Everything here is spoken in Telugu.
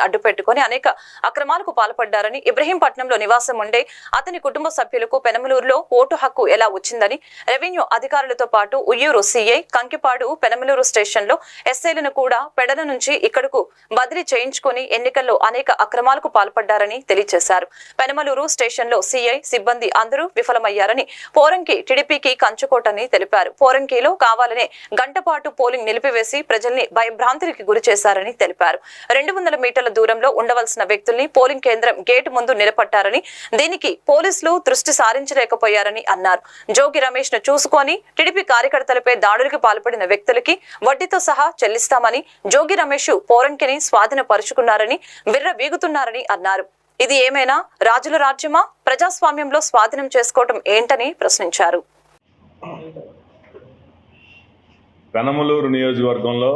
అడ్డుపెట్టుకుని అనేక అక్రమాలకు పాల్పడ్డారని, ఇబ్రహీంపట్నంలో నివాసం ఉండే అతని కుటుంబ సభ్యులకు పెనమలూరులో ఓటు హక్కు ఎలా వచ్చిందని రెవెన్యూ అధికారులతో పాటు ఉయ్యూరు సీఐ, కంకిపాడు, పెనమలూరు స్టేషన్లో ఎస్ఐలను కూడా పెడన నుంచి ఇక్కడకు బదిలీ చేయించుకుని ఎన్నికల్లో అనేక అక్రమాలకు పాల్పడ్డారని తెలియజేశారు. పెనమలూరు స్టేషన్లో సీఐ సిబ్బంది అందరూ విఫలమయ్యారని, పోరంకి టీడీపీకి కంచుకోటని తెలిపారు. పోరంకిలో కావాలనే గంట పాటు పోలింగ్ నిలిపివేసి ప్రజల్ని భయభ్రాంతికి గురి చేశారని తెలిపారు. 200 మీటర్ల దూరంలో ఉండవలసిన వ్యక్తుల్ని పోలింగ్ కేంద్రం గేటు ముందు నిలబెట్టారని, దీనికి పోలీసులు దృష్టి సారించలేకపోయారని అన్నారు. జోగి రమేష్ ను చూసుకొని టీడీపీ కార్యకర్తలపై దాడులకు పాల్పడిన వ్యక్తులకి వడ్డీతో సహా చెల్లిస్తామని, జోగి రమేష్ పోరంకిని స్వాధీనపరుచుకున్నారని విర్రవీగుతున్నారని అన్నారు. ఇది ఏమైనా రాజుల రాజ్యమా? ప్రజాస్వామ్యంలో స్వాధీనం చేసుకోవటం ఏంటని ప్రశ్నించారు. పెనమలూరు నియోజకవర్గంలో